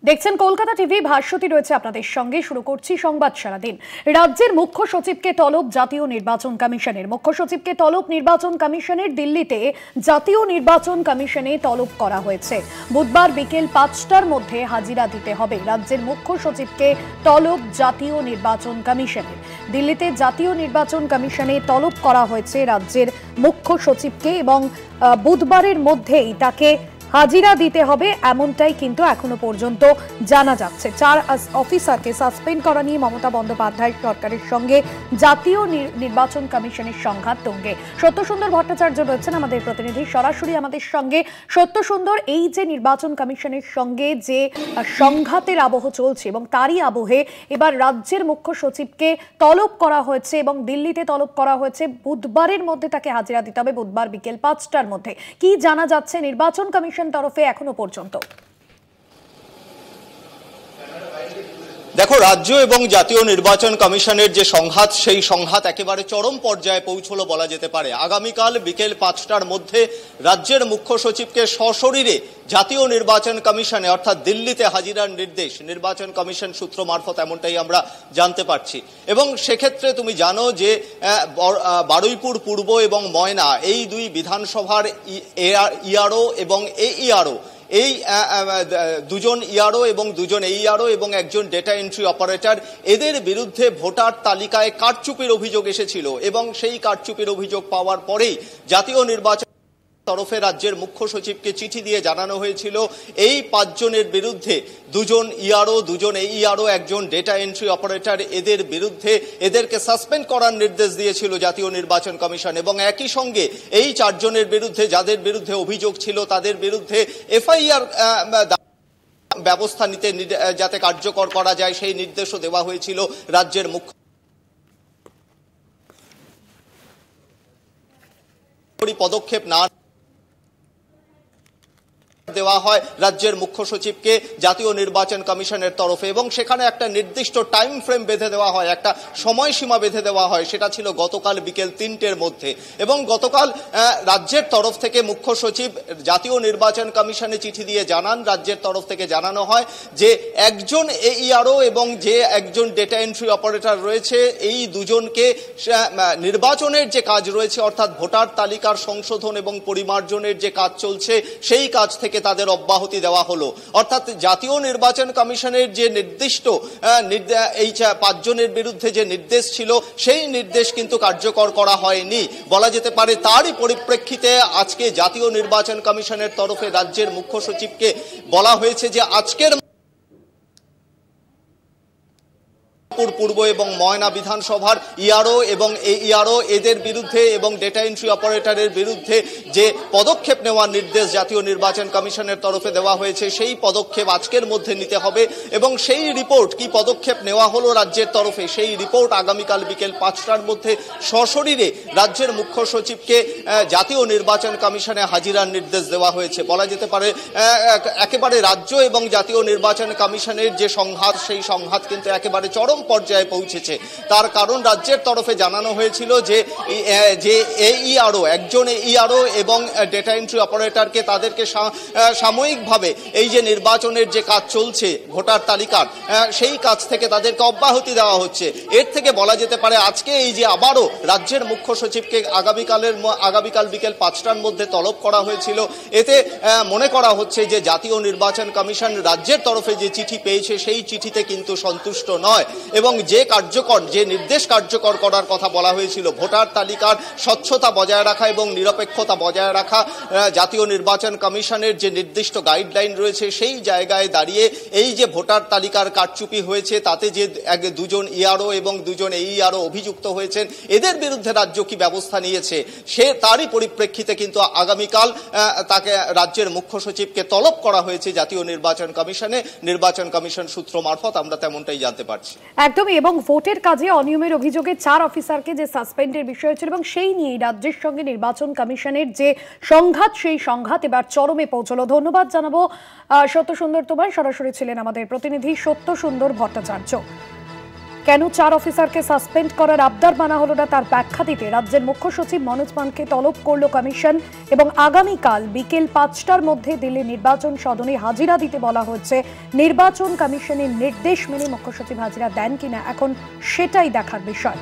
দেখছেন কলকাতা টিভি, ভাস্বতী রয়েছে আপনাদের সঙ্গে। শুরু করছি সংবাদ সারাদিন। রাজ্যের মুখ্য সচিবকে তলব জাতীয় নির্বাচন কমিশনের। মুখ্য সচিবকে তলব নির্বাচন কমিশনের। দিল্লিতে জাতীয় নির্বাচন কমিশনে তলব করা হয়েছে। বুধবার বিকেল ৫টার মধ্যে হাজিরা দিতে হবে। রাজ্যের মুখ্য সচিবকে তলব জাতীয় নির্বাচন কমিশনের। দিল্লিতে জাতীয় নির্বাচন কমিশনে তলব করা হয়েছে রাজ্যের মুখ্য সচিবকে এবং বুধবারের মধ্যেই তাকে হাজিরা দিতে হবে, এমনটাই কিন্তু এখনো পর্যন্ত জানা যাচ্ছে। 4 অফিসারকে সাসপেন্ড করা নিয়ে মমতা বন্দ্যোপাধ্যায় সরকারের সঙ্গে জাতীয় নির্বাচন কমিশনের সংঘাত তুঙ্গে। সত্যসুন্দর ভট্টাচার্য রয়েছেন আমাদের প্রতিনিধি, সরাসরি আমাদের সঙ্গে। সত্যসুন্দর, এই যে নির্বাচন কমিশনের সঙ্গে যে সংঘাতের আবহ চলছে এবং তারই আবহে এবার রাজ্যের মুখ্য সচিবকে তলব করা হয়েছে এবং দিল্লিতে তলব করা হয়েছে। বুধবারের মধ্যে তাকে হাজিরা দিতে হবে, বুধবার বিকেল ৫টার মধ্যে। কি জানা যাচ্ছে নির্বাচন কমিশন তরফে এখনো পর্যন্ত? দেখো, রাজ্য এবং জাতীয় নির্বাচন কমিশনের যে সংঘাত, সেই সংঘাত একেবারে চরম পর্যায়ে পৌঁছলো বলা যেতে পারে। আগামীকাল বিকেল ৫টার মধ্যে রাজ্যের মুখ্য সচিবকে সশরীরে জাতীয় নির্বাচন কমিশনে অর্থাৎ দিল্লিতে হাজিরার নির্দেশ নির্বাচন কমিশন সূত্র মারফত, এমনটাই আমরা জানতে পারছি। এবং সেক্ষেত্রে তুমি জানো যে বারুইপুর পূর্ব এবং ময়না, এই দুই বিধানসভার ইআরও এবং এইআরও, এই দুজন ইআরও এবং দুজন এইআরও এবং একজন ডেটা এন্ট্রি অপারেটর, এদের বিরুদ্ধে ভোটার তালিকায় কারচুপির অভিযোগ এসেছিল এবং সেই কারচুপির অভিযোগ পাওয়ার পরেই জাতীয় নির্বাচন তরফে রাজ্যের মুখ্য সচিবকে চিঠি দিয়ে জানানো হয়েছিল এই ৫ জনের বিরুদ্ধে, দুজন ইআরও, দুজন এইআরও, একজন ডেটা এন্ট্রি অপারেটর, এদের বিরুদ্ধে এদেরকে সাসপেন্ড করার নির্দেশ দিয়েছিল জাতীয় নির্বাচন কমিশন। এবং একই সঙ্গে এই ৪ জনের বিরুদ্ধে, যাদের বিরুদ্ধে অভিযোগ ছিল, তাদের বিরুদ্ধে এফআইআর ব্যবস্থা নিতে যাতে কার্যকর করা যায় সেই নির্দেশও দেওয়া হয়েছিল রাজ্যের মুখ্য পদক্ষেপ না দেওয়া হয় রাজ্যের মুখ্য সচিবকে জাতীয় নির্বাচন কমিশনের তরফে। এবং সেখানে একটা নির্দিষ্ট টাইম ফ্রেম বেঁধে দেওয়া হয়, একটা সময়সীমা বেঁধে দেওয়া হয়, সেটা ছিল গতকাল বিকেল ৩টের মধ্যে। এবং গতকাল রাজ্যের তরফ থেকে মুখ্য সচিব জাতীয় নির্বাচন কমিশনে চিঠি দিয়ে জানান, রাজ্যের তরফ থেকে জানানো হয় যে একজন এইআরও এবং যে একজন ডেটা এন্ট্রি অপারেটর রয়েছে, এই দুজনকে নির্বাচনের যে কাজ রয়েছে অর্থাৎ ভোটার তালিকার সংশোধন এবং পরিমার্জনের যে কাজ চলছে, সেই কাজ থেকে তাদের অব্যাহতি দেওয়া হলো। অর্থাৎ জাতীয় নির্বাচন কমিশনের যে নির্দিষ্ট এই ৫ জনের বিরুদ্ধে যে নির্দেশ ছিল, সেই নির্দেশ কিন্তু কার্যকর করা হয়নি বলা যেতে পারে। তারই পরিপ্রেক্ষিতে আজকে জাতীয় নির্বাচন কমিশনের তরফে রাজ্যের মুখ্য সচিবকে বলা হয়েছে যে আজকের পূর্ব এবং ময়না বিধানসভার ইআরও এবং এইআরও, এদের বিরুদ্ধে এবং ডেটা এন্ট্রি অপারেটরের বিরুদ্ধে যে পদক্ষেপ নেওয়ার নির্দেশ জাতীয় নির্বাচন কমিশনের তরফে দেওয়া হয়েছে, সেই পদক্ষেপ আজকের মধ্যে নিতে হবে। এবং সেই রিপোর্ট, কি পদক্ষেপ নেওয়া হলো রাজ্যের তরফে, সেই রিপোর্ট আগামীকাল বিকেল ৫টার মধ্যে সশরীরে রাজ্যের মুখ্য সচিবকে জাতীয় নির্বাচন কমিশনে হাজিরার নির্দেশ দেওয়া হয়েছে বলা যেতে পারে। একেবারে রাজ্য এবং জাতীয় নির্বাচন কমিশনের যে সংঘাত, সেই সংঘাত কিন্তু একেবারে চরম পর্যায়ে পৌঁছেছে। তার কারণ রাজ্যের তরফে জানানো হয়েছিল যে এইআরও, একজন এইআরও এবং ডেটা এন্ট্রি অপারেটরকে, তাদেরকে সাময়িকভাবে এই যে নির্বাচনের যে কাজ চলছে ভোটার তালিকার, সেই কাজ থেকে তাদেরকে অব্যাহতি দেওয়া হচ্ছে। এর থেকে বলা যেতে পারে আজকে এই যে আবারও রাজ্যের মুখ্য সচিবকে আগামীকাল বিকেল ৫টার মধ্যে তলব করা হয়েছিল, এতে মনে করা হচ্ছে যে জাতীয় নির্বাচন কমিশন রাজ্যের তরফে যে চিঠি পেয়েছে, সেই চিঠিতে কিন্তু সন্তুষ্ট নয়। এবং যে নির্দেশ কার্যকর করার কথা বলা হয়েছিল, ভোটার তালিকার স্বচ্ছতা বজায় রাখা এবং নিরপেক্ষতা বজায় রাখা, জাতীয় নির্বাচন কমিশনের যে নির্দিষ্ট গাইডলাইন রয়েছে, সেই জায়গায় দাঁড়িয়ে এই যে ভোটার তালিকার কারচুপি হয়েছে, তাতে যে দুজন ইআরও এবং দুজন এইআরও অভিযুক্ত হয়েছেন, এদের বিরুদ্ধে রাজ্য কি ব্যবস্থা নিয়েছে, তারই পরিপ্রেক্ষিতে কিন্তু আগামীকাল তাকে রাজ্যের মুখ্য সচিবকে তলব করা হয়েছে জাতীয় নির্বাচন কমিশনে। নির্বাচন কমিশন সূত্র মারফত আমরা তেমনটাই জানতে পারছি। একদমই। এবং ভোটের কাজে অনিয়মের অভিযোগে 4 অফিসারকে যে সাসপেন্ডের বিষয় ছিল এবং সেই নিয়ে রাজ্যের সঙ্গে নির্বাচন কমিশনের যে সংঘাত, সেই সংঘাত এবার চরমে পৌঁছলো। ধন্যবাদ জানাবো সত্যসুন্দর তোমায়। সরাসরি ছিলেন আমাদের প্রতিনিধি সত্যসুন্দর ভট্টাচার্য। কেন 4 অফিসারকে সাসপেন্ড করার আবদার মানা হলো না তার ব্যাখ্যা দিতে রাজ্যের মুখ্য সচিব মনোজ পানকে তলব করল কমিশন এবং আগামীকাল বিকেল 5টার মধ্যে দিল্লি নির্বাচন সদনে হাজিরা দিতে বলা হয়েছে। নির্বাচন কমিশনের নির্দেশ মেনে মুখ্য সচিব হাজিরা দেন কিনা এখন সেটাই দেখার বিষয়।